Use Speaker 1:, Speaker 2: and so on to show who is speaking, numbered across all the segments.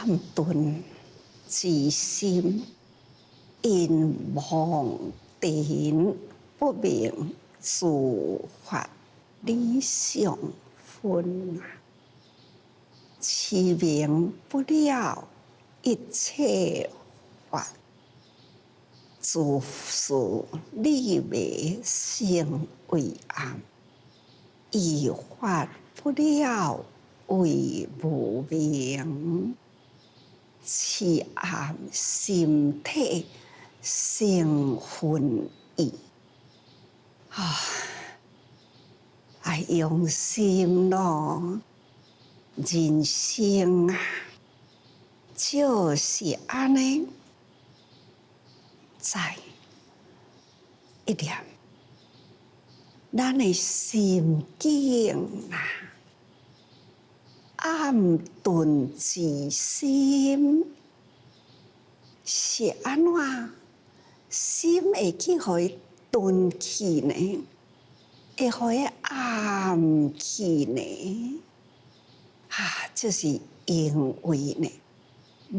Speaker 1: 暗顿之心，因妄定不明，自发理想分啊，其明不了一切法，自是理为性为暗，以法不了为无明，其暗心体生分异啊！爱用心咯，人生啊，就是安尼，在一念，咱的心境啊，暗顿之心是安怎？心会去互伊顿去呢？会互伊暗去呢？就是因为呢，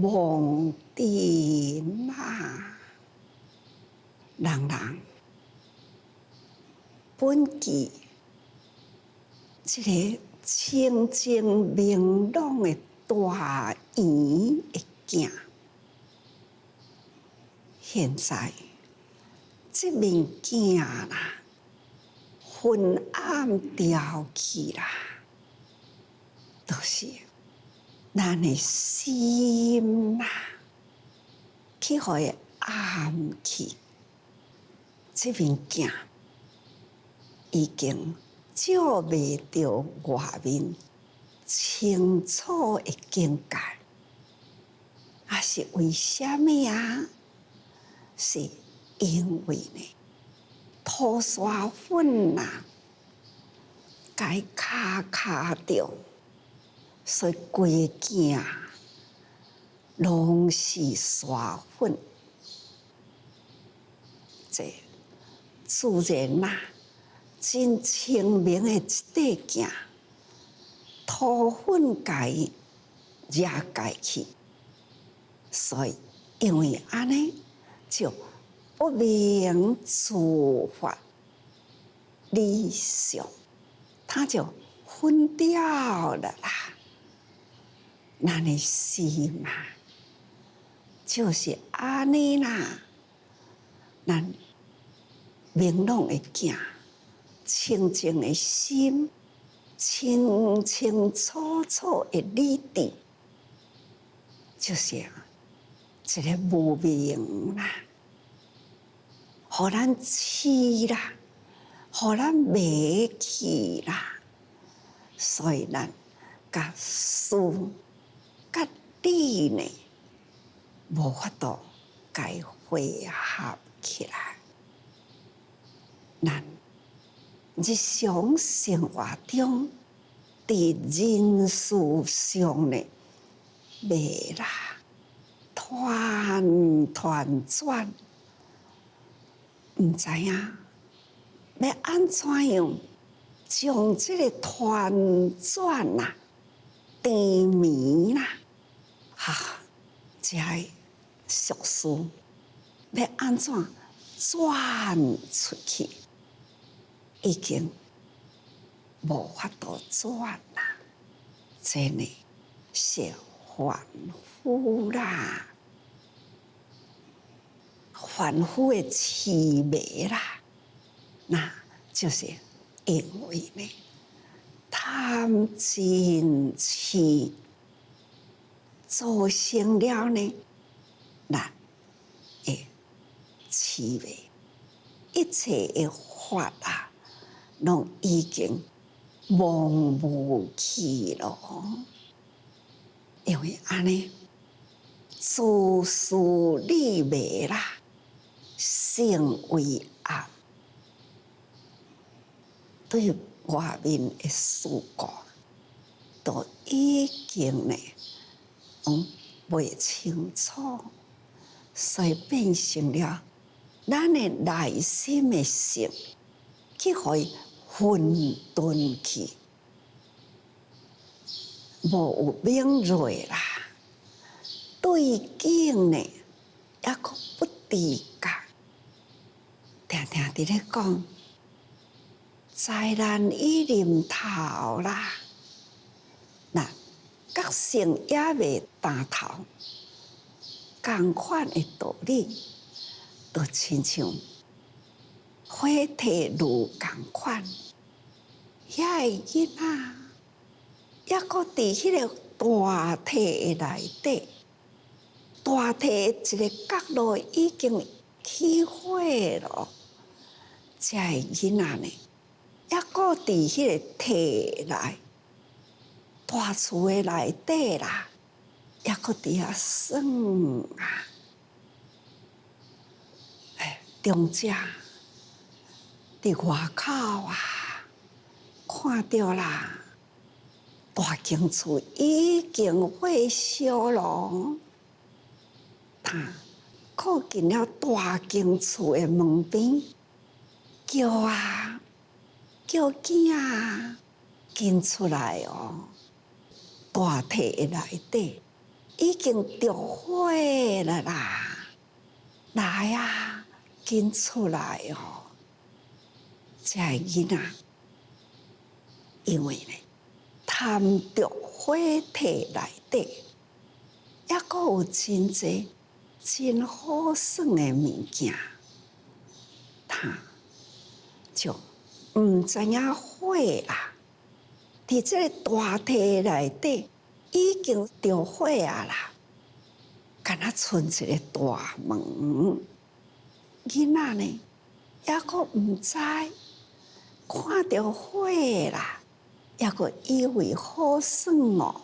Speaker 1: 妄定啊，人本具这个清净明朗的大圆的镜，现在这面镜啦，昏暗掉去啦，都是咱的心啦，去互伊暗去。这面镜已经照袂着外面清楚的境界，是为什么啊？是因为呢，土沙粉啊，该卡着，所以规个镜拢是沙粉。这自然啦，真清明的一块镜，土粉甲伊遮盖去，所以因为安尼就不明自发理想，它就分掉了啦。咱的心嘛，就是安尼啦。咱明朗的镜，清净的心，清清楚楚的理智，就是一个无明啦，互咱痴啦，互咱迷去啦，所以咱甲事甲理呢，无法度该汇合起来。咱日常生活中，伫人事上呢，袂啦，团转，毋知影要安怎样将这个团转啊、低迷啦，这个俗事要安怎转出去？已经无法度转啦，真的是凡夫啦，凡夫的痴迷啦，那就是因为呢，贪嗔痴造成了呢，咱的痴迷，一切的法啊，拢已经忘无去咯。因为安尼，自是理迷啦，性为暗，对外面的事故，都已经呢，袂清楚，所以变成了咱的内心的性，去互伊混沌去，无有明锐啦，对境呢，抑阁不知觉，定定伫咧讲，灾难已临头啦，那觉醒也未担头，共款的道理，就亲像火体炉共款，遐个囡仔抑阁伫迄个大体的内底。大体一个角落已经起火了，这个囡仔呢，抑阁伫迄个体内，大厝的内底啦，抑阁伫遐耍啊！中者伫外口啊，看到啦，大间厝已经火烧了。靠近了大间厝的门边，叫啊叫囝啊，紧出来哦！大体的内底已经着火了啦，来啊，紧出来哦！这个囡仔，因为呢，贪着火体内底，抑阁有真济。真好耍的物件，他就毋知影火啦。伫这个大体内底已经着火啊啦，敢若剩一个大门。囡仔呢，抑阁毋知，看到火啦，抑阁以为好耍哦，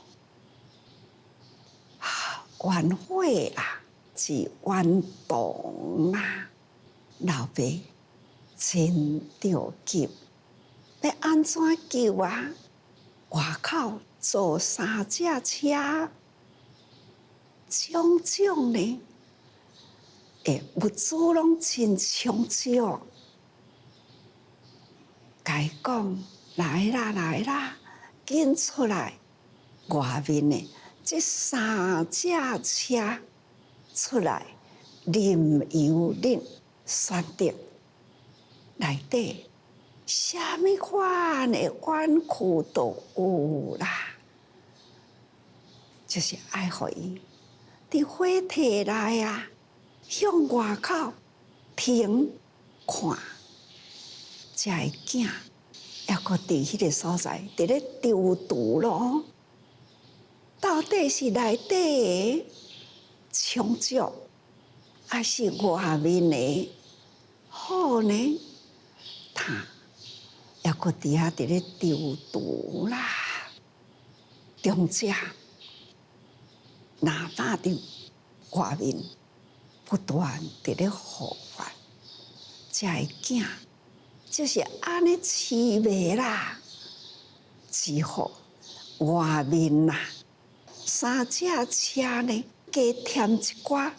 Speaker 1: 玩火啦。是冤动啊！老爸真着急，要安怎救啊？外口坐3只车，种种呢，物资拢真充足。该讲来啦来啦，紧出来！外面呢，这3只车。出来，任由恁选择内底，虾米款的冤屈都有啦。就是爱互伊伫火体内啊，向外口停看，才会囝抑阁伫迄个所在，伫咧丢毒咯。到底是内底的充足，还是外面的好呢？他抑阁伫遐伫咧丢毒啦，中者哪怕伫外面不断伫咧呼唤，这个囝就是安尼饲袂啦，只好外面啦，3只车呢。加添一寡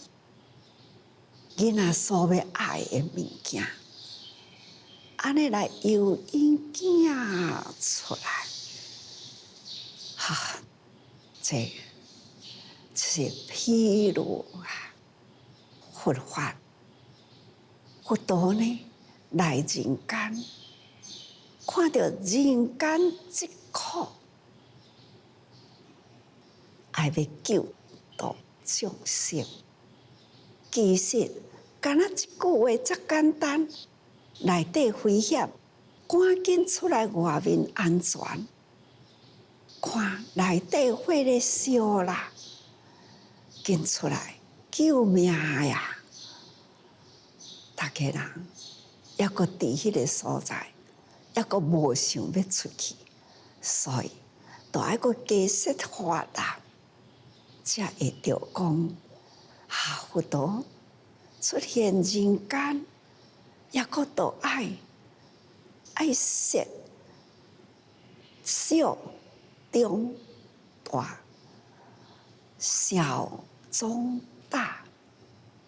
Speaker 1: 囡仔所要爱的物件，安尼来诱引囝出来，这是譬如啊，佛法佛陀呢来人间，看到人间疾苦，爱要救度。众生，其实敢若一句话遮简单，内底危险，赶紧出来外面安全。看内底火咧烧啦，紧出来救命呀！大家人抑阁伫迄个所在，抑阁无想要出去，所以都爱阁加设法啦。才会着讲，佛陀出现人间，抑阁都爱设小、中、大、小、中、大、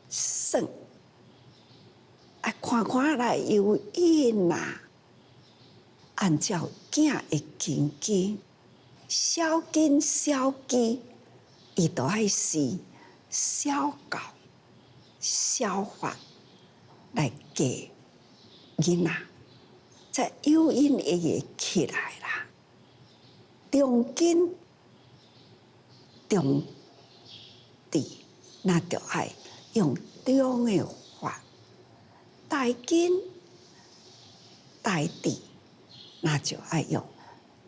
Speaker 1: 算，爱看看来诱引啦。按照囝的根基，小根小基。伊都爱死，小教、小法来教囡仔，才有因会个起来啦。中间、中治，那就爱用中的法；大根、大治，那就爱用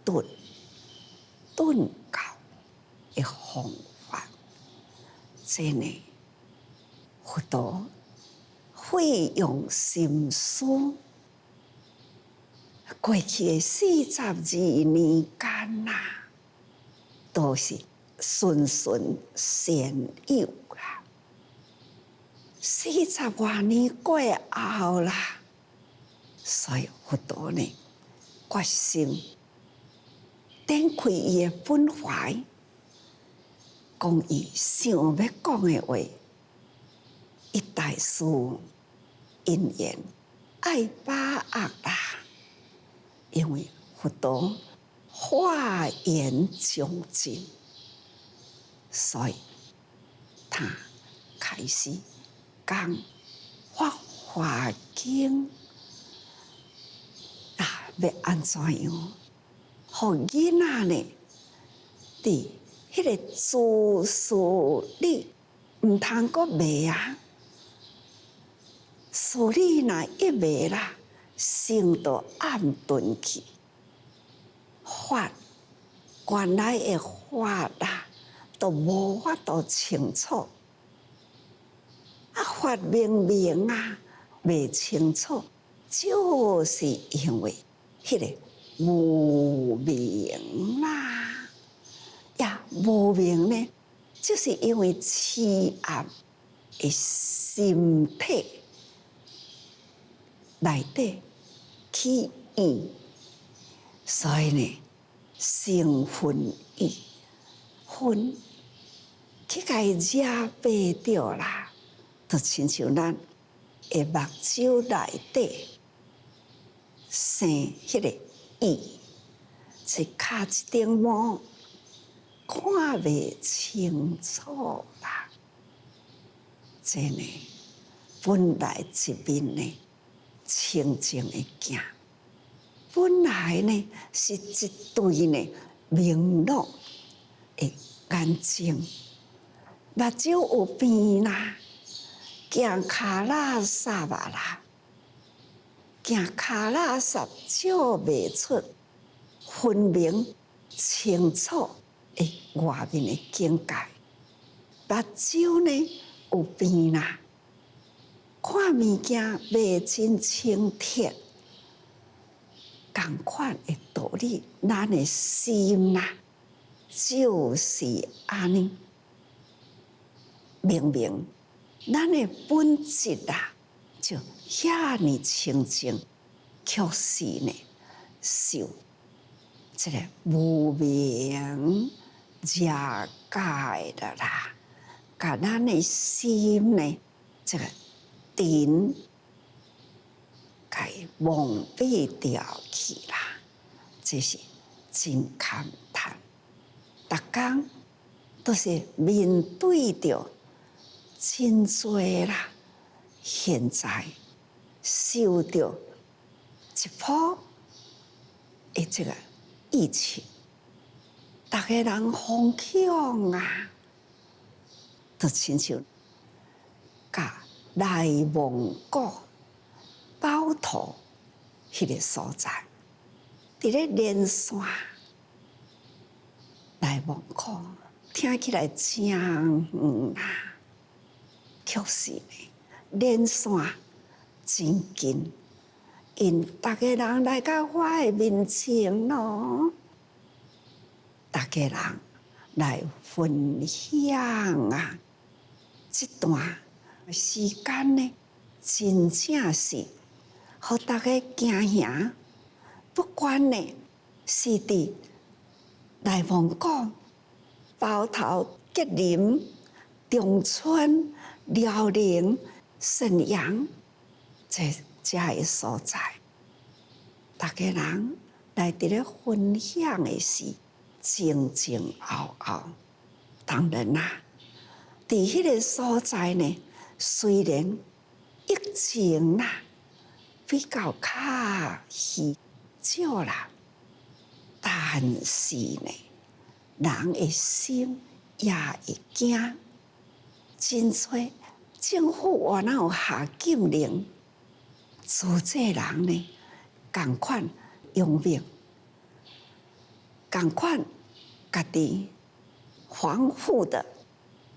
Speaker 1: 顿教的方法。真的，佛陀费用心思，过去的42年间啦，都是循循善诱啦。40多年过后啦，所以佛陀呢，决心展开伊的本怀，讲伊想要讲的话，一代事因缘爱把握啦，因为佛陀化缘将尽，所以他开始讲法华经啊，要安怎样？互囡仔呢，伫迄个自私里毋通阁迷啊！事理若一迷啦，心就暗顿去。法原来的法啦，都无法度清楚。法明明啊，未清楚，就是因为迄个无明啦。呀，无明呢，就是因为痴暗的心体内底起意，所以呢，生分意，分去甲伊惹白着啦，就亲像咱的目睭内底生迄个意，是卡一顶帽，看袂清楚啦。真的，本来一面呢清净的镜，本来呢是一对呢明朗的眼睛，目睭有变啦，行骹垃圾啊啦，行骹垃圾照袂出分明清楚的外面的境界，目睭呢有变啦，看物件袂真清澈，同款的道理，咱的心啦，就是安尼。明明咱的本质啊，就遐尼清净，却是呢受这个无明遮界的啦，甲咱的心呢，这个尘，甲伊蒙蔽掉去啦，这是真勘叹。逐工都是面对着真多啦，现在受着一波的这个疫情，大家人惶恐啊，就亲像甲内蒙古包头迄个所在，伫咧连线，内蒙古听起来真远啦。确实呢，连线真近，因大家人来到我的面前咯，大家人来分享啊，这段时间呢，真正是互大家行行，不管呢是伫内蒙古、包头、吉林、中村、辽宁、沈阳这个所在，大家人来伫咧分享的是前前后后。当然啦，伫伫迄个所在呢，虽然疫情啦比较较少啦，但是呢，人的心也会惊。真多政府原来有下禁令，自济人呢，共款用命，共款家己防护的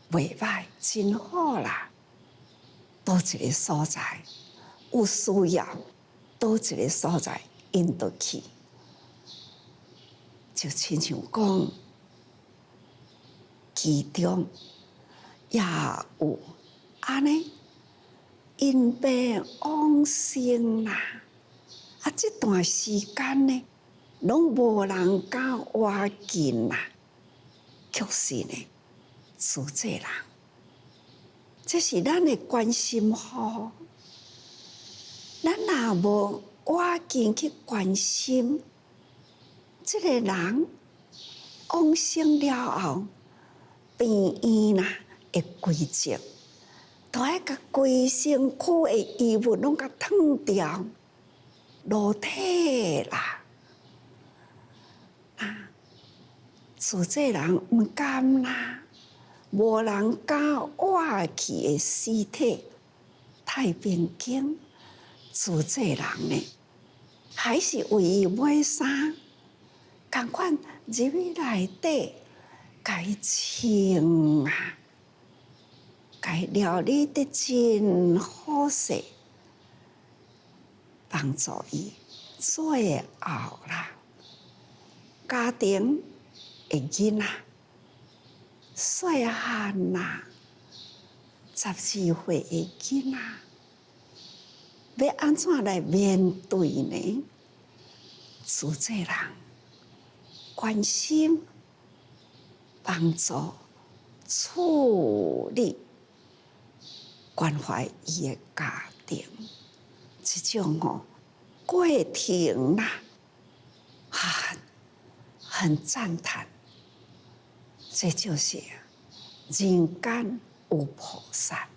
Speaker 1: 袂歹，真好啦。倒一个所在有需要，倒一个所在因就去，就亲像讲，其中也有安尼因病往生啦。啊，这段时间呢，拢无人敢挖近啦，确实呢，自济人，这是咱的关心吼。咱若无挖近去关心，这个人往生了后，病院啦会规则，都爱甲规身躯的异物拢甲脱掉，裸体啦。啊，自济人毋甘啦，无人敢挖去的尸体，太平间，自济人呢，还是为伊买衫，共款入去内底，甲伊穿啊，甲伊料理得真好势，帮助伊最后啦，家庭的囡仔细汉啦，12岁的囡仔，要安怎来面对呢？自济人关心、帮助、处理、关怀伊的家庭，这种过程啦，很赞叹。这就是人间有菩萨，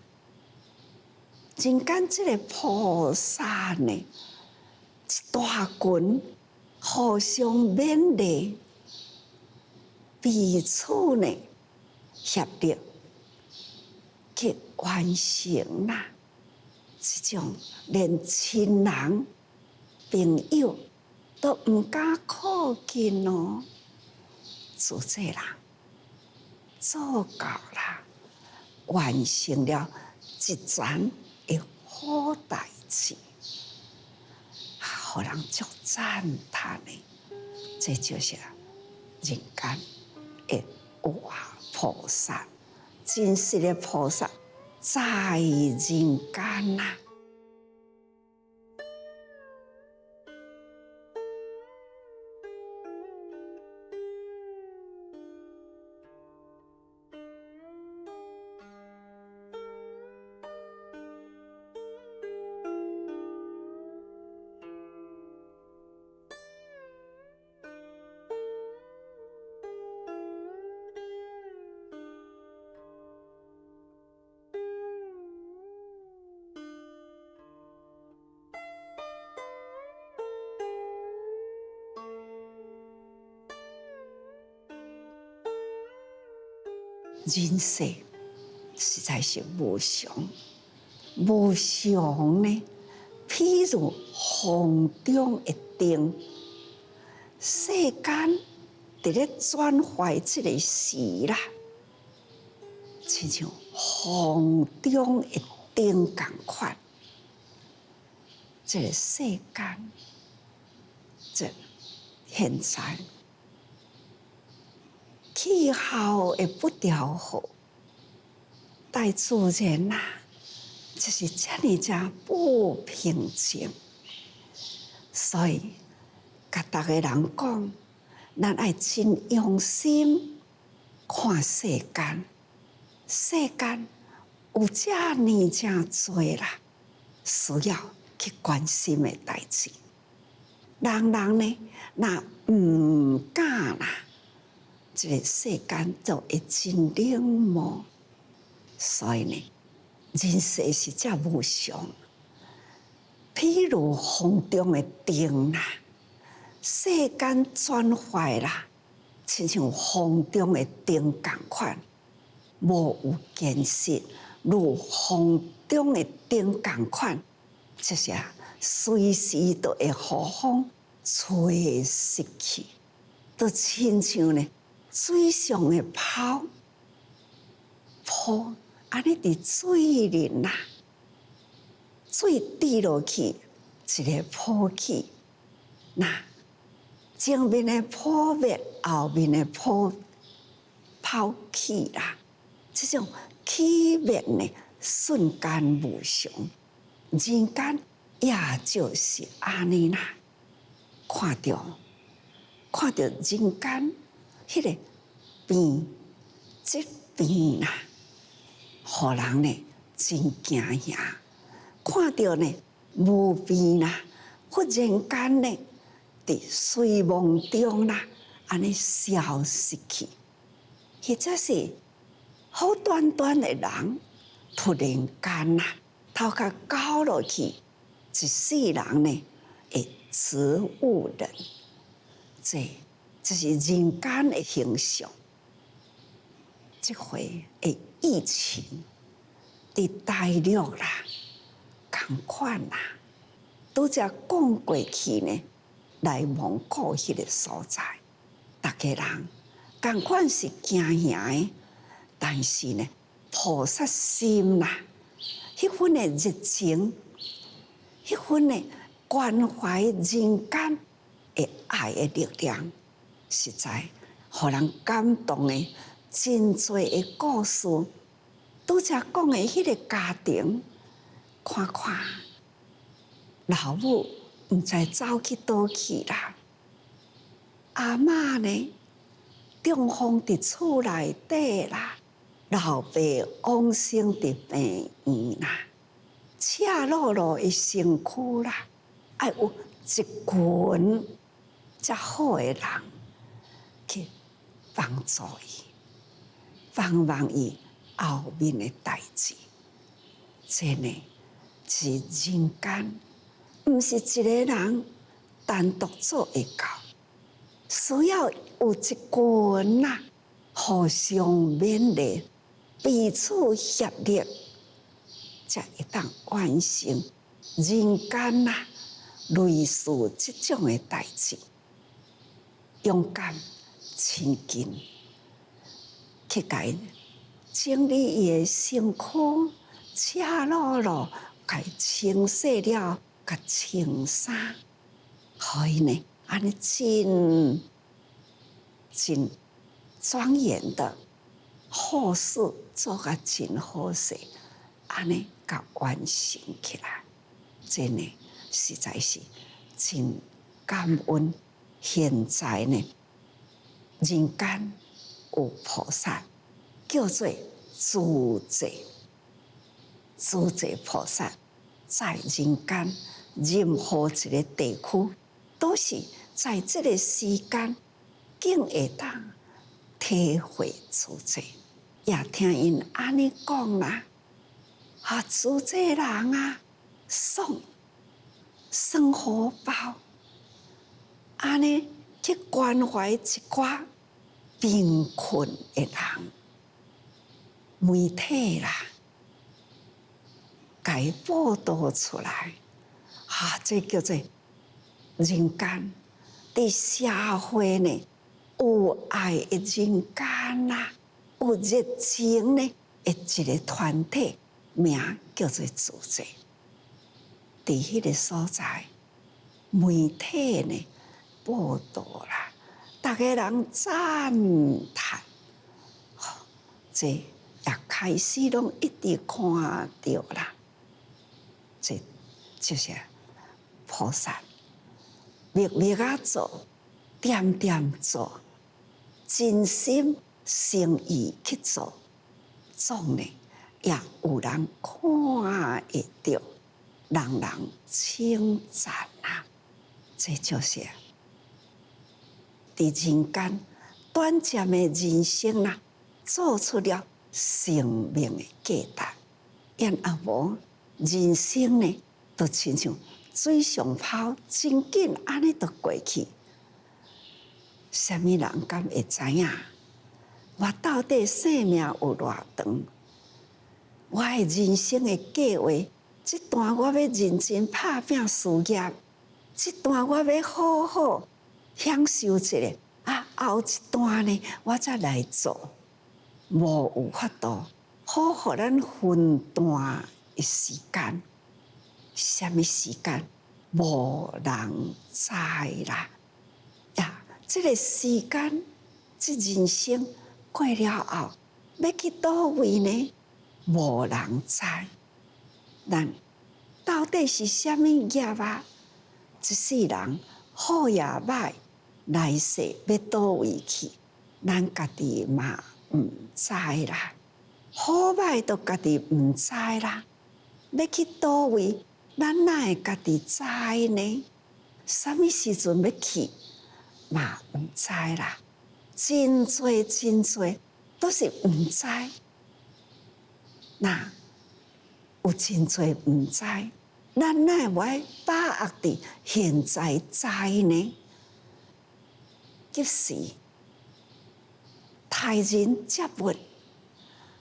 Speaker 1: 人间这个菩萨呢，一大群互相勉励，彼此呢协力去完成啦。这种连亲人、朋友都毋敢靠近哦，自济人做到啦，完成了一件的好代志，互人足赞叹的。这就是人间的活菩萨，真实的菩萨在人间啦。人世实在是无常，无常呢，譬如风中一灯，世间伫咧转坏这个时啦，亲像风中一灯共款。这个世间，这现在气候会不调和，大自然呐，就是这么只不平静。所以，甲逐个人讲，咱爱真用心看世间，世间有这么多啦，需要去关心的代志。人呢，若毋敢啦，这个世间就会真冷漠。所以呢，人世是遮无常，譬如风中的灯啦，世间转坏啦，亲像风中的灯共款，无有坚实，如风中的灯共款，这些随时都会互风吹失去，都亲像呢水上的泡泡，安尼伫水里啦，水滴落去，一个泡起，那前面的泡灭，后面的泡起啦，这种起灭呢，瞬间无常，人间也就是安尼啦。看到人间迄个变质变啦，互人呢真惊吓。看到呢无变啦，忽然间呢伫睡梦中啦，安尼消失去，或者是好端端的人，突然间啦，头壳高落去，一世人呢会植物人，这是人间的形象。这回的疫情伫大陆啦，同款啦，拄则讲过去呢，内蒙古迄个所在，大家人同款是惊吓的，但是呢，菩萨心啦，迄份的热情，迄份的关怀人间的爱的力量，实在互人感动的真多的故事。拄则讲的迄个家庭，看看老母毋知走去倒去啦，阿嬷呢中风伫厝内底啦，老爸往生伫病院啦，赤裸裸的身躯啦，爱有一群遮好的人去帮助伊，帮伊后面的代志。这呢是人间，毋是一个人单独做会到，需要有一群啦，互相勉励，彼此协力，才会当完成人间啦类似这种的代志。勇敢、亲近，去甲伊整理伊的身躯，赤裸裸，甲伊清洗了，甲穿衫，互伊呢安尼真庄严的好事做甲真好势，安尼甲完成起来，这呢实在是真感恩。现在呢，人间有菩萨叫做诸济菩萨，在人间任何一个地区，都是在这个时间，竟会当体会诸济。也听因安尼讲啦，诸济人啊，送生活包。安尼去关怀一寡贫困的人，媒体啦，甲伊报道出来，这叫做人间伫社会呢有爱的人间啦，有热情呢的一个团体，名叫做诸济。伫迄个所在，媒体呢报道啦，大家人赞叹，这也开始拢一直看到啦。这就是菩萨默默啊做，点点做，真心诚意去做，总呢也有人看会到，人人称赞啊！这就是伫人间短暂的人生啦，做出了生命的价值。因啊无人生呢，就亲像水上泡，真紧安尼就过去。什么人敢会知影？我到底生命有偌长？我的人生的计划，这段我要认真打拼事业，这段我要好好享受一下。后一段呢，我再来做。无有法度好互咱分段的时间，什么时间无人知啦。这个时间，这人生过了后，要去倒位呢？无人知。咱到底是什么业啊？一世人好也歹，来世要倒位去，咱家己嘛毋知啦。好歹都家己毋知啦，要去倒位，咱哪会家己知呢？什么时阵要去？嘛毋知啦，真多都是毋知。那有真多毋知，咱哪会把握伫现在知呢？即时待人接物，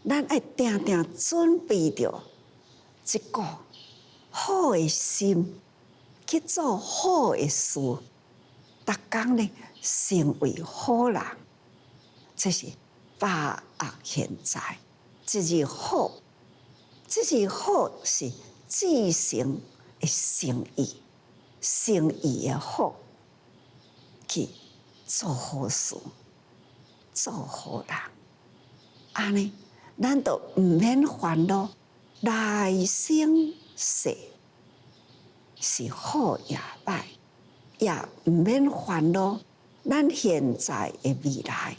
Speaker 1: 咱爱定定准备着一个好的心去做好的事，逐工呢成为好人，这是把握现在。这日好，这日好是至诚的诚意，诚意的好，去做好事，做好人。安尼，咱就毋免烦恼来生世是好也歹，也毋免烦恼咱现在的未来。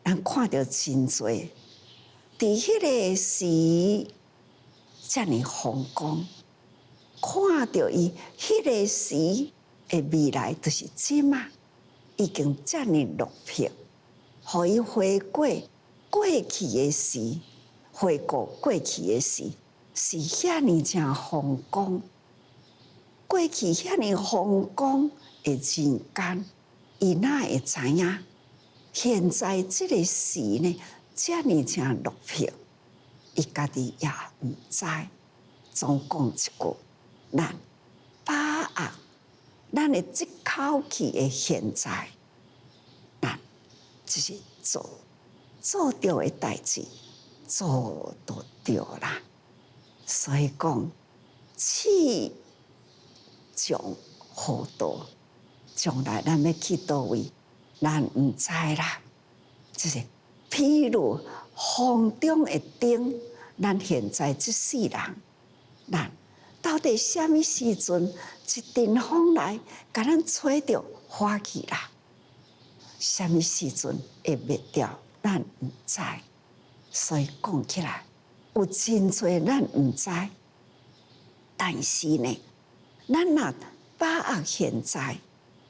Speaker 1: 咱看到真多，伫迄个时遮尔风光，看到伊迄个时的未来，就是即嘛已经遮尔落魄，互伊回过过去的时，回顾过去的时，是遐尔正风光。过去遐尔风光的人间，伊哪会知影？现在这个时呢，遮尔正落魄，伊家己也毋知。总讲一句，咱把握咱的即口气的现在，咱就是做对的代志，做就对啦。所以讲，气将好道，将来咱要去倒位，咱毋知啦。就是譬如风中的灯，咱现在这世人，咱到底什么时阵一阵风来，甲咱吹着花去啦？什么时阵会灭掉？咱毋知。所以讲起来，有真多咱毋知，但是呢，咱若把握现在，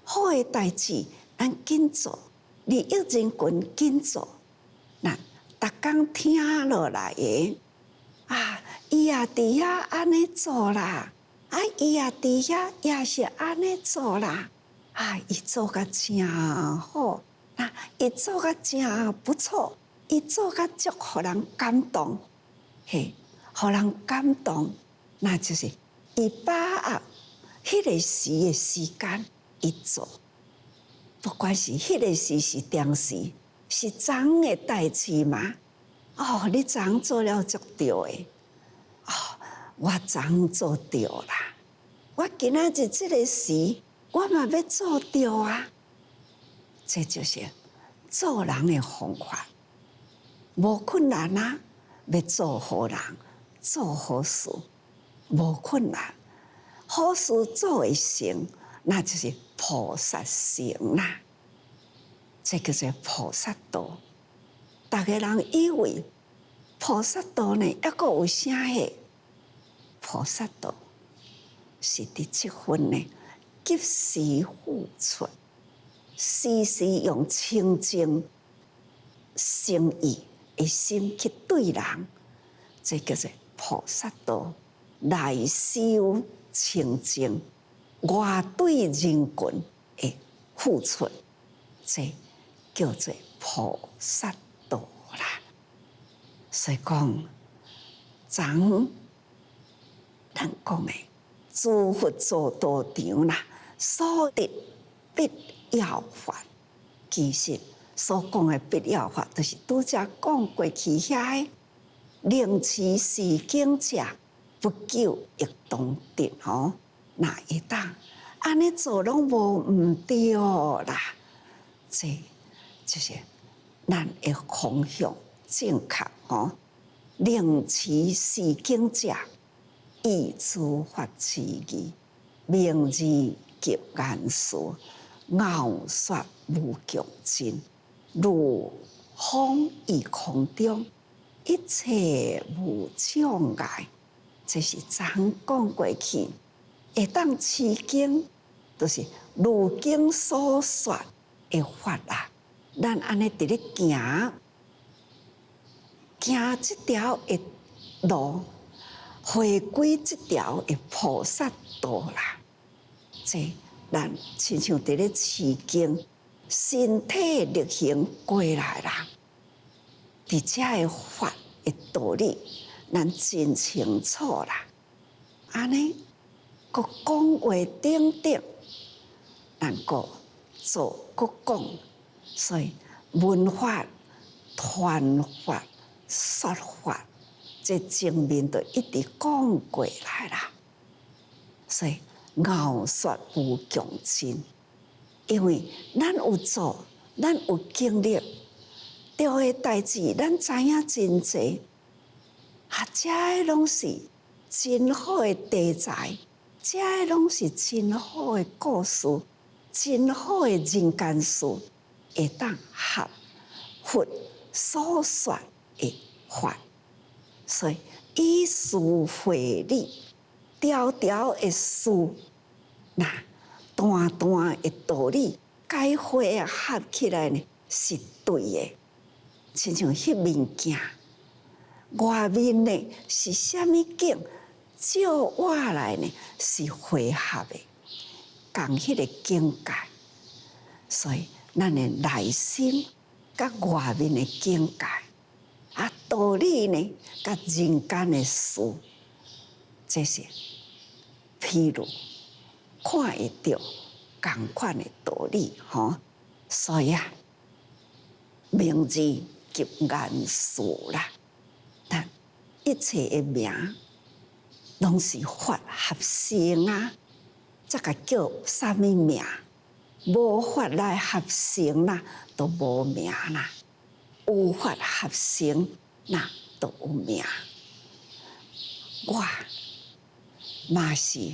Speaker 1: 好的代志咱紧做，利益人群紧做，咱逐工听落来的伊也伫遐安尼做啦，伊也伫遐也是安尼做啦，伊做甲真好，伊做甲真不错，伊做甲足互人感动，互人感动，那就是伊把握迄个时的时间，伊做，不管是迄个时是当时，是昨的代志嘛。你昨做了足对的。我昨做对啦，我今仔日这个时，我嘛要做对啊。这就是做人的方法，无困难啊。要做好人，做好事，无困难。好事做会成，那就是菩萨行啦。这叫做菩萨道。大家人以为菩萨道呢，还阁有啥个？菩萨道是伫即份呢，及时付出，时时用清净诚意的心去对人，这叫做菩萨道。内修清净，外对人群的付出，这叫做菩萨道啦。所以讲，咱讲的诸佛做道场啦，所得必要法，其实所讲的必要法，就是拄则讲过去遐个灵持世经者，不久亦当得吼。那会当安尼做拢无毋对啦，这就是咱的方向正确吼。灵持世经者，意诸法之义，明字及言辞，傲说无穷尽，如风于空中，一切无障碍。这是咱讲过去，会当持经，就是如经所说的法啦。咱安尼伫咧行这条的路，回归这条的菩萨道啦。这咱亲像伫咧持经，身体力行过来啦。伫遮的法的道理，咱真清楚啦。安尼，佮讲话等等，咱佮做佮讲，所以文法、传法、说法，这前面都一直讲过来啦。所以傲说无穷尽，因为咱有做，咱有经历，着的代志，咱知影真侪。这个拢是真好的题材，这个拢是真好的故事，真好的人间事，会当合佛所说的法。所以以事会理，条条的事，那段段的道理，解会合起来呢，是对的。亲像迄物件。外面呢是虾米景，照我来呢是配合的，共迄个境界。所以咱的内心甲外面的境界，道理呢甲人间的事，这是譬如看会到同款的道理吼。所以名字及言辞啦。但一切的名，拢是法合成啊！这个叫啥物名？无法来合成啦，都无名啦；有法合成，那都有名。我嘛是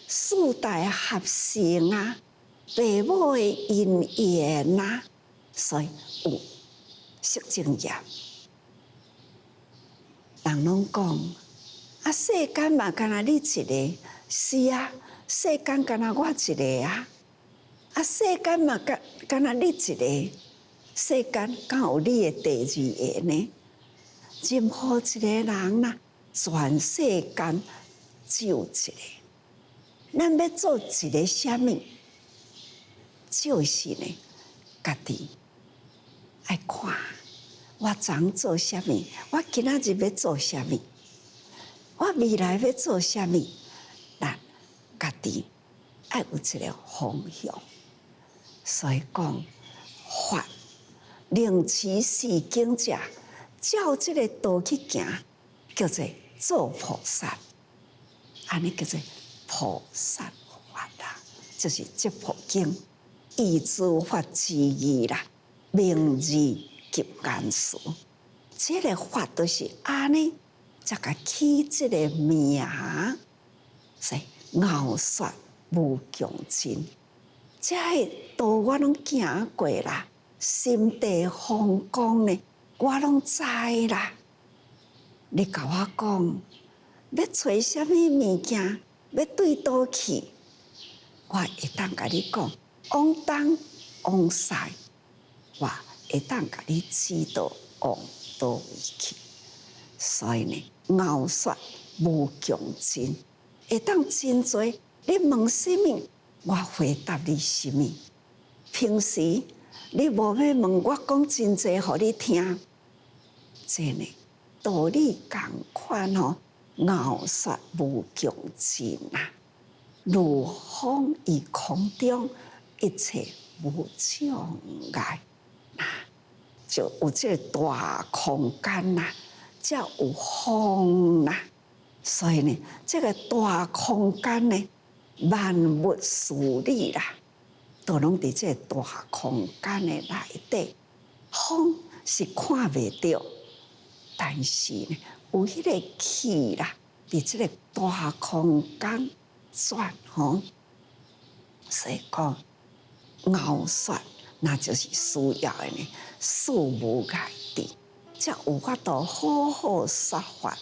Speaker 1: 四代合成啊，父母的因缘啊，所以有识正业。人拢讲世间嘛，干那你一个，是啊，世间干那我一个啊。世间嘛，干那你一个，世间敢有你的第二个呢？任何一个人啦，全世间只有一个。咱要做一个啥物？就是呢，家己爱看。我昨做啥物？我今仔日要做啥物？我未来要做啥物？咱家己爱有一个方向。所以讲，法令持世经者，照这个道去行，叫做做菩萨。安尼叫做菩萨法啦，就是这部经，意诸法之义啦，明字及言辞，这个法都是安尼，才甲起这个名，是傲说无穷尽。这个道我拢行过啦，心地风光呢，我拢知啦。你甲我讲，要找什么物件，要对倒去，我会当甲你讲，往东往西，我会当甲你指导往倒位去。所以呢，傲雪无穷尽，会当真多。你问什么，我回答你什么。平时你无要问我讲真济，互你听。这呢，道理共款吼，傲雪无穷尽啊！如风于空中，一切无障碍。就有这个大空间呐，才有风呐。所以呢，这个大空间呢，万物事理啦，都拢伫这大空间的内底。风是看袂到，但是呢，有迄个气啦，伫这个大空间转吼。所以讲，傲雪那就是需要的呢，事无碍地，才有法度好好说法。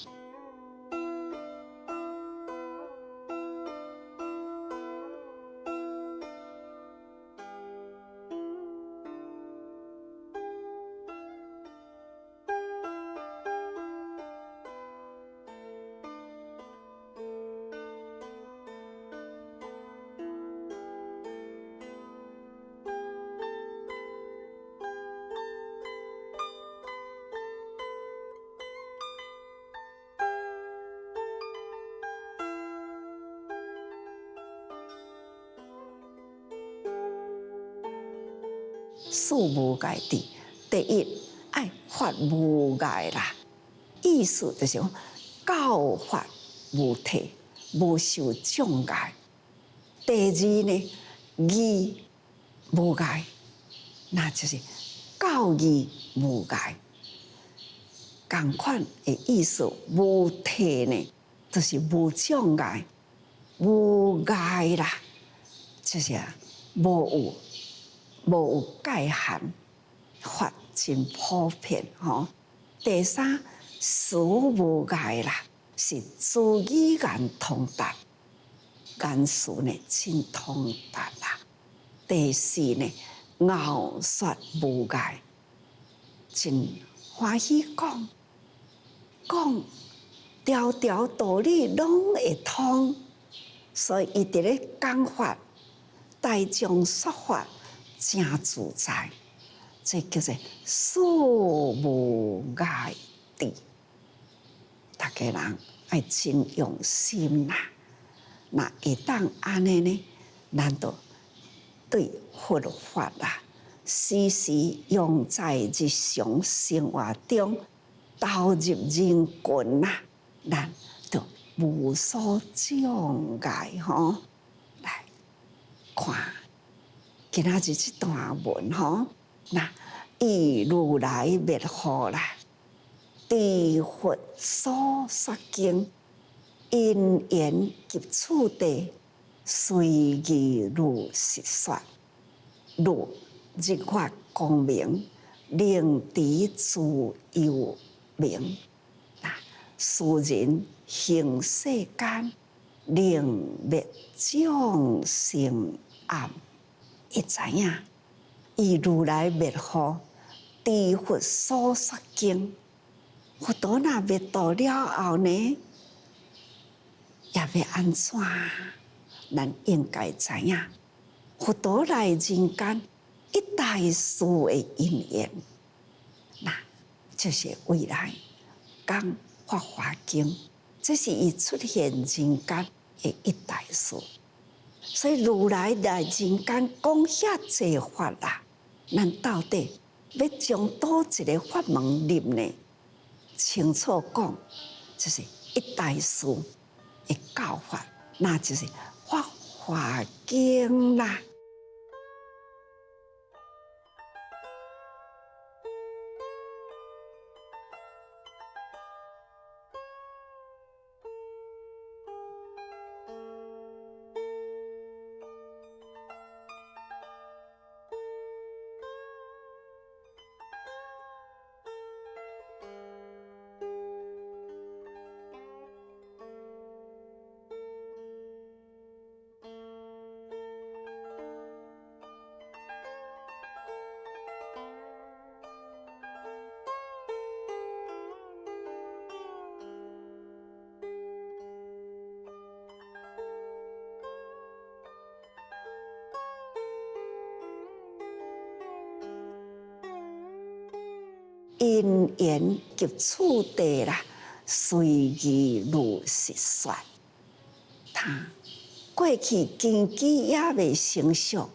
Speaker 1: 事无碍地，第一爱法无碍啦，意思就是讲教法无体，无受障碍。第二呢，义无碍，那就是教义无碍。同款的意思，无体呢，就是无障碍，无碍啦，就是无有界限，法真普遍吼。第三，事无碍啦，是自语言通达，言辞呢真通达啦。第四呢，傲雪无碍，真欢喜讲，条条道理拢会通，所以伊伫咧讲法，大众说法。真自在，这叫做事无碍地。大家人爱真用心啦，那会当安尼呢？咱就对佛法啦，时时用在日常生活中，投入人群啦，咱就无所障碍吼。来看。今仔日这段文吼，那以如来灭火啦，地佛所说经，因缘及处地，随意如实说，如日月光明，灵trí自由明。世人行世间，灵灭众生暗。伊知影，以如来灭火，地佛所说经，佛陀若灭度了后呢，也要安怎？咱应该知影，佛陀来人间一大事的因缘，那就是未来讲《法华经》，这是伊出现人间的一大事。所以如来来人间讲遐济法啦，咱到底要将倒一个法门入呢？清楚讲，就是一大事的教法，那就是《法华经》啦。因缘及处地啦，随意如是说。他过去根基也未成熟，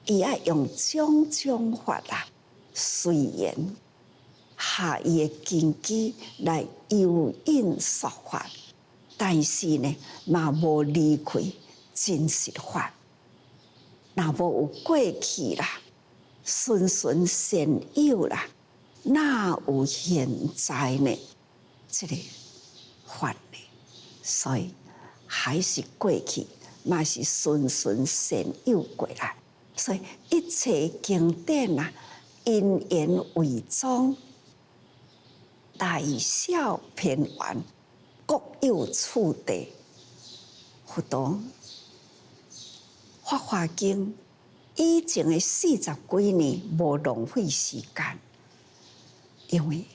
Speaker 1: 伊爱用种种法啦，随缘下伊的根基来诱引说法，但是呢，嘛无离开真实法。若无有过去啦，循循善诱啦，哪有现在呢？这个法呢？所以还是过去，嘛是循循善诱过来。所以一切经典啊，因缘为宗，大小篇文，各有处地。佛陀《法华经》以前的40几年无浪费时间，因为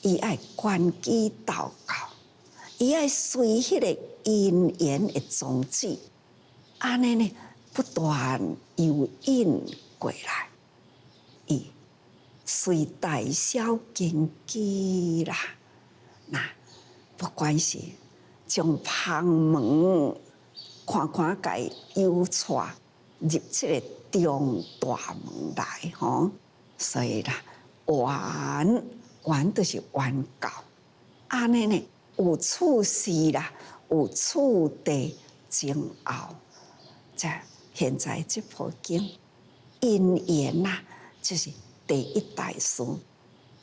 Speaker 1: 伊爱关机祷告，伊爱随迄个因缘的宗旨，安尼呢不断诱引过来，伊随大小根基啦，那不管是从旁门看看甲伊诱带入这个中大门来吼，所以啦，完就是完教，安尼呢有处事啦，有处地前后，现在这部经因缘呐，就是第一大师，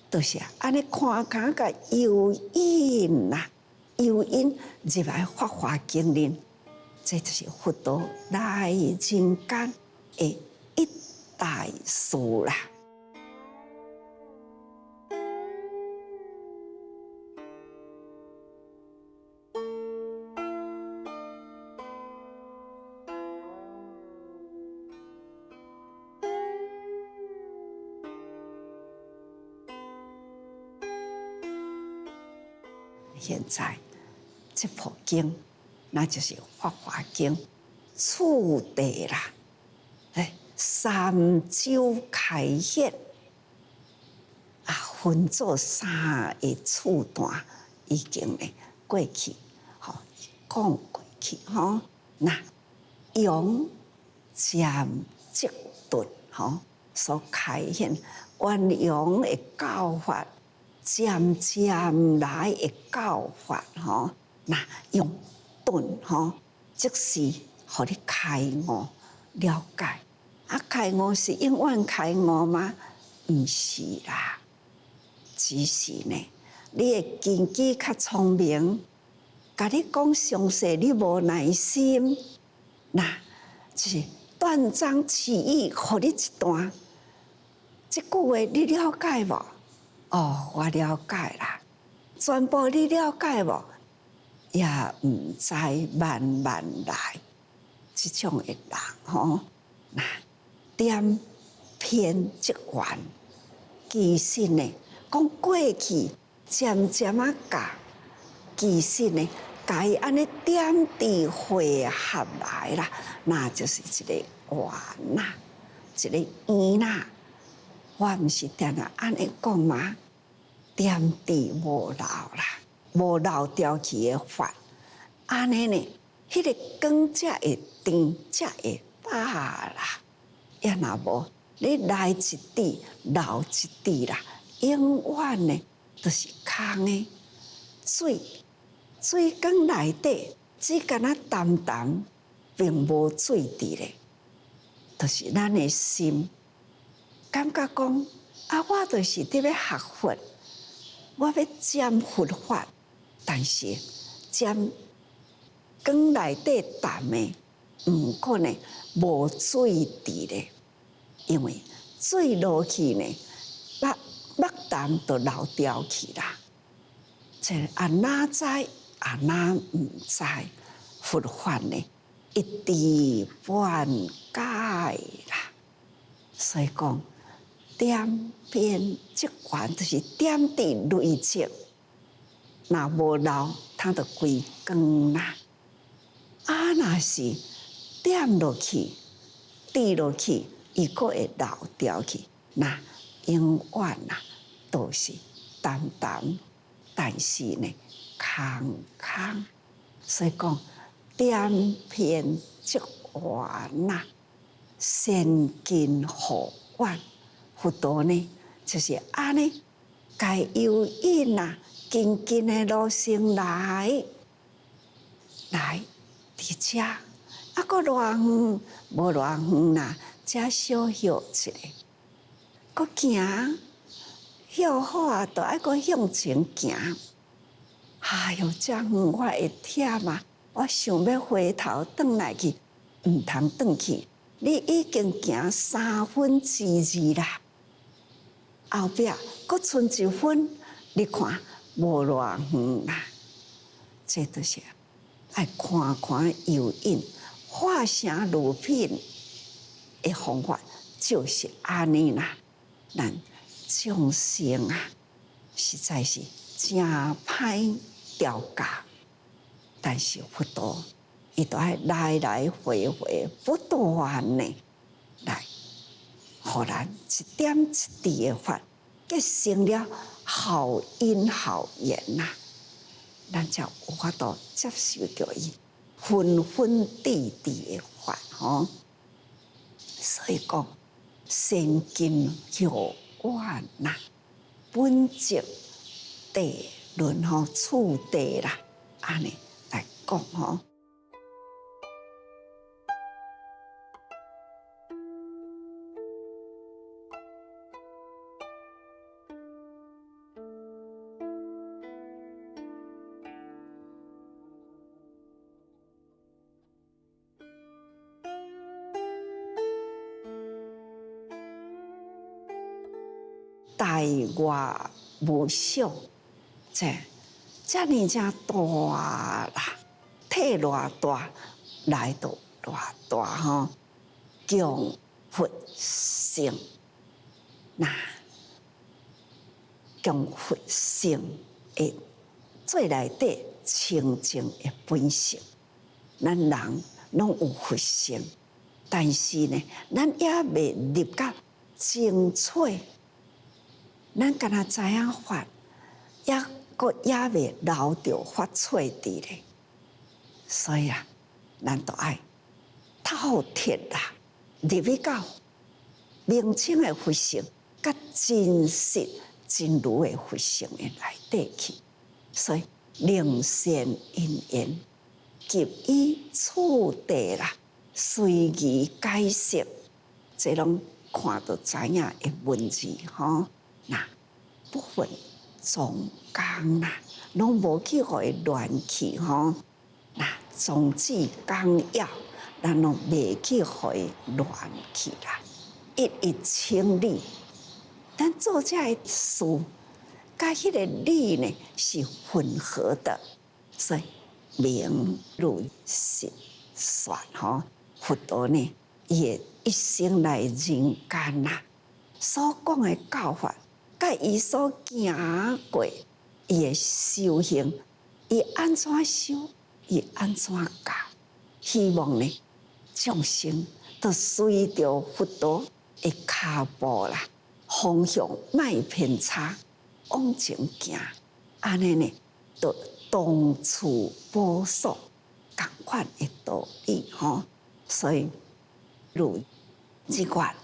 Speaker 1: 就是安尼看甲诱引呐，诱引入来《法华经》里。这就是佛陀来人间的一大事啦。现在这部经，那就是《法华经》处地啦，三周开显啊，分做3个处段，已经呢过去，讲过去吼。那用渐即顿所开显圆融的教法，渐渐来的教法那用顿即是互你开悟了解。开悟是永远开悟吗？毋是啦，只是呢，你的根基较聪明，甲你讲详细，你无耐心，那就是断章取义，互你一段。这句话你了解无？哦，我了解啦。全部你了解无？也毋知慢慢来。这种的人那点偏即圆，其实呢，讲过去渐渐教，其实呢，甲伊安尼点滴汇合来啦，那就是一个圆啦，一个圆啦。我毋是定定安尼讲嘛，点滴无漏啦，无漏掉去的法，安尼呢，迄个光才会长，才会大啦。也若无，你来一滴，漏一滴啦，永远呢都是空的水。水缸内底只敢若淡淡，并无水伫咧，就是咱的心。感觉讲我就是伫要学佛，我要沾佛法，但是沾缸内底淡的，毋过呢无水伫咧，因为水落去呢，目淡就流掉去啦。这哪知哪毋知，佛法呢一知半解啦。所以讲点边即圆，就是点滴累积，若无漏，它就归光啦。若是点落去、滴落去，伊阁会漏掉去，那永远都是淡淡，但是呢，空空。所以讲，点片即完呐，先近后远。佛陀呢，就是安尼，该诱引呐，紧紧的路上来，来伫遮，啊，搁偌远，无偌远啦，遮小歇一下，搁行，歇好啊，就爱搁向前行。哎哟，遮远我会忝啊！我想要回头转来去，毋通转去。你已经行2/3啦，后壁搁剩1分，你看无偌远啦。这就是爱看看诱引，化成如品的方法，就是安尼啦。咱众生啊，实在是真歹调教，但是佛陀伊都爱来来回回不断的来，互咱一点一滴的法，结成了好因好缘呐，咱才有法度接受到伊分分滴滴的法吼。所以讲，先近后远呐，本质地论吼，处地啦，安尼来讲吼。大外无小，这呢真大啦，体偌大，来到偌大吼，强佛性，那强佛性的最内底清净的本性，咱人拢有佛性，但是呢，咱也未入到精粹。咱敢若知影法，也未留着法粹伫咧，所以啊，咱都爱透彻啦，入去到明清的佛性，甲真实真如的佛性的内底去。所以灵善因缘，及以处地啦，随宜解释，这拢看到知影的文字吼。那不分宗纲啦，拢无去互伊乱去吼。那宗旨纲要，咱拢袂去互伊乱去啦，一一清理。咱做这个事，甲迄个理呢是混合的，所以明如实算吼。佛陀呢，伊一生来人间呐，所讲的教法。甲伊所行过，伊的修行，伊安怎修，伊安怎教，希望呢，众生都随着佛陀的脚步啦，方向莫偏差，往前行，安尼呢，就当处补所，同款的道理吼。所以如即款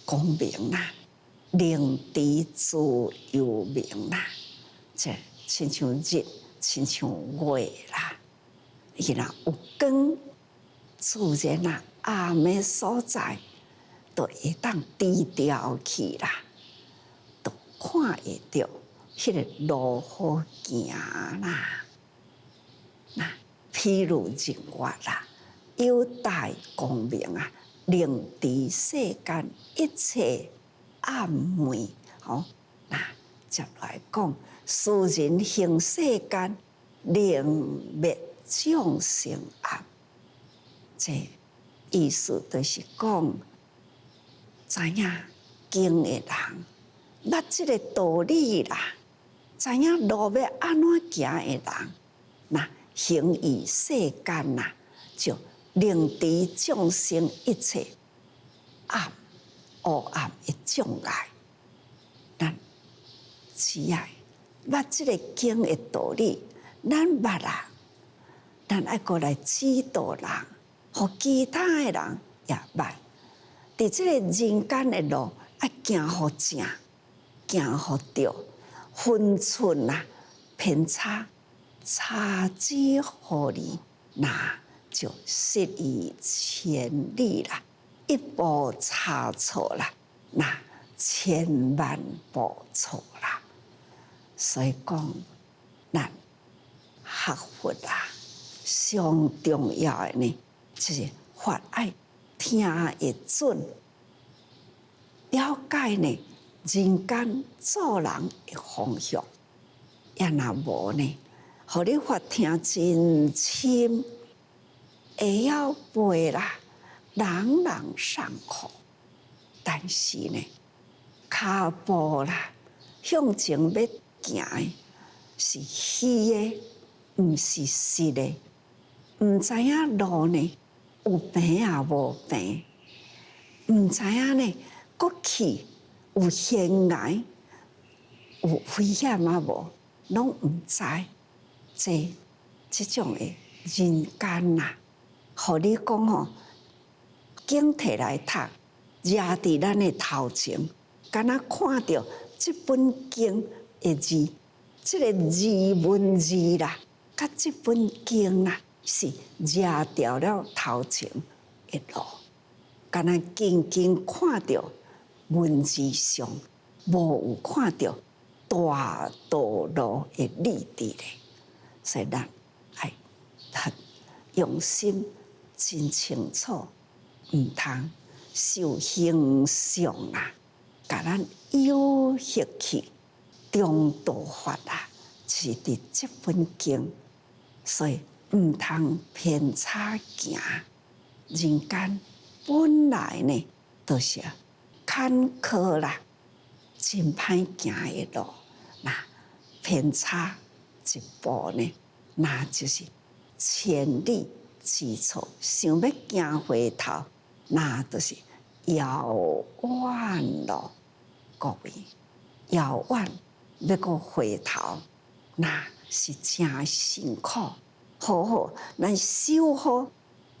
Speaker 1: 公明啦。灵知自有明啦，这亲像日，亲像月啦，伊若有光，自然啦，暗的所在，就会当低调去啦，就看会到迄个路好行啦。那譬如日月啦，有大光明啊，灵知世间一切。暗昧，吼，那接来讲，世人行世间，灵灭众生暗。这意思就是讲，知影经的人，捌这个道理啦，知影路要安怎行的人，那行于世间呐，就令知众生一切暗。黑暗的障碍，咱只爱捌这个经的道理，咱捌啊，咱爱过来指导人，互其他的人也捌。伫这个人间的路，爱行互正，行互对，分寸啊偏差，差之毫厘，那就失于千里啦。一步差错啦，那千万步错啦。所以讲，咱学佛啊，上重要的呢，就是法爱听会准，了解呢人间做人的方向。也若无呢，互你法听真深，会晓背啦，朗朗上口。但是呢，骹步啦，向前要行的是虚的，毋是实的。毋知影路呢，有平也无平；毋知影呢，过去有悬崖，有危险啊无，拢毋知。即种的人间呐，互你讲吼，经摕来读，压伫咱的头前，敢若看到即本经的字，即个字文字啦，甲即本经啦，是压掉了头前的路，敢若静静看到文字上，无有看到大道路的理智咧。所以咱爱很用心，真清楚，毋通受形象啊，甲咱有血气中道法啊，是伫即本经，所以毋通偏差行。人间本来呢，就是坎坷啦，真歹行的路，那偏差一步呢，那就是千里之错。想要行回头，那就是遥远咯。各位，遥远要搁回头，那是真辛苦。好好，咱守好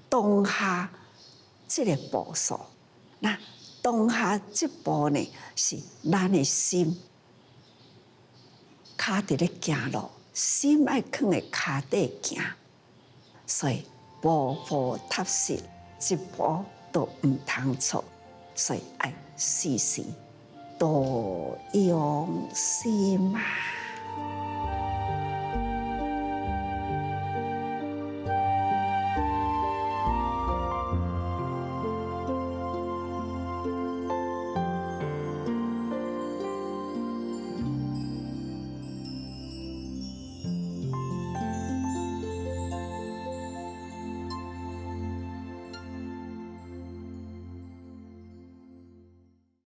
Speaker 1: 当下这个步数。那当下这步呢，是咱的心，脚伫咧行路，心爱放在脚底行，所以步步踏实，一步都毋通错，所以爱时时多用心啊。